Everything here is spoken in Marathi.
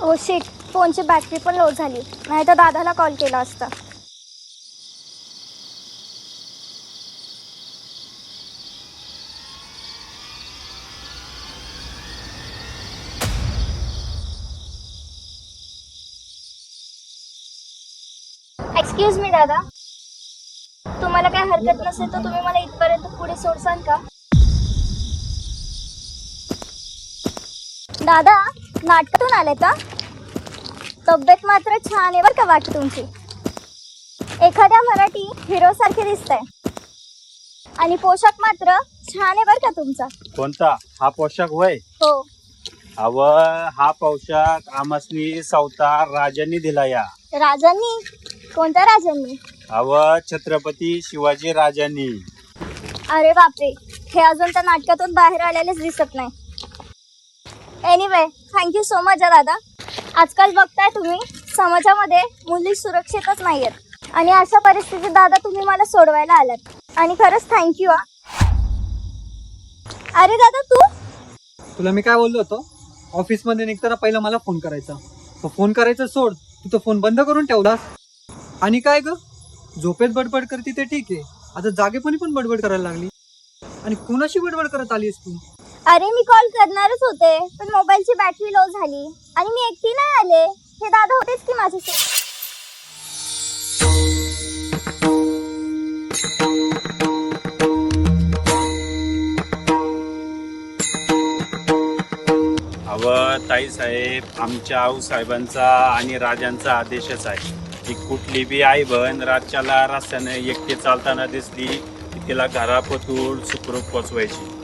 ओ शिट, फोनची बॅटरी पण लो झाली, नाही तर दादाला कॉल केला असता. एक्सक्यूज मी दादा, तुम्हाला काय हरकत नसेल तर तुम्ही मला इथपर्यंत पुढे सोडसाल का? दादा, नाटकातून आले का? तब्येत मात्र छान आहे बरं का वाटत तुमची. एखाद्या मराठी हिरो सारखे दिसताय आणि पोशाख मात्र छान आहे बरं का तुमचा. कोणता हा पोशाख वय? हो. अव हा पोशाख आमसनी सावतार राजांनी दिला या. राजांनी? कोणत्या राजांनी? अव छत्रपती शिवाजी राजांनी. अरे बापरे, हे अजून त्या नाटकातून बाहेर आलेलेच दिसत नाही. एनिवे, थँक्यू सो मच दादा. आजकाल बघताय तुम्ही, समाजामध्ये मुली सुरक्षितच नाही आहेत आणि अशा परिस्थितीत दादा तुम्ही मला सोडवायला आलात आणि खरंच थँक्यू. अरे दादा तू? तुला मी काय बोललो होतो, ऑफिसमध्ये निघताना पहिला मला फोन करायचा. तो फोन करायचा सोड, तू तो फोन बंद करून ठेवलास. आणि काय ग, झोपेत बडबड करते ते ठीक आहे, आता जागेपणी पण बडबड करायला लागली. आणि कुणाशी बडबड करत आलीस तू? अरे मी कॉल करणारच होते, पण मोबाईलची बॅटरी लो झाली आणि मी एकटी नाही आले, हे दादा होतेच की माझ्याशी. अव ताई साहेब, आमच्या आऊ साहेबांचा आणि राजांचा आदेशच आहे की कुठली बी आई बहीण रातच्याला रस्त्याने एकटी चालताना दिसली की तिला घरापतून सुखरूप पोचवायची.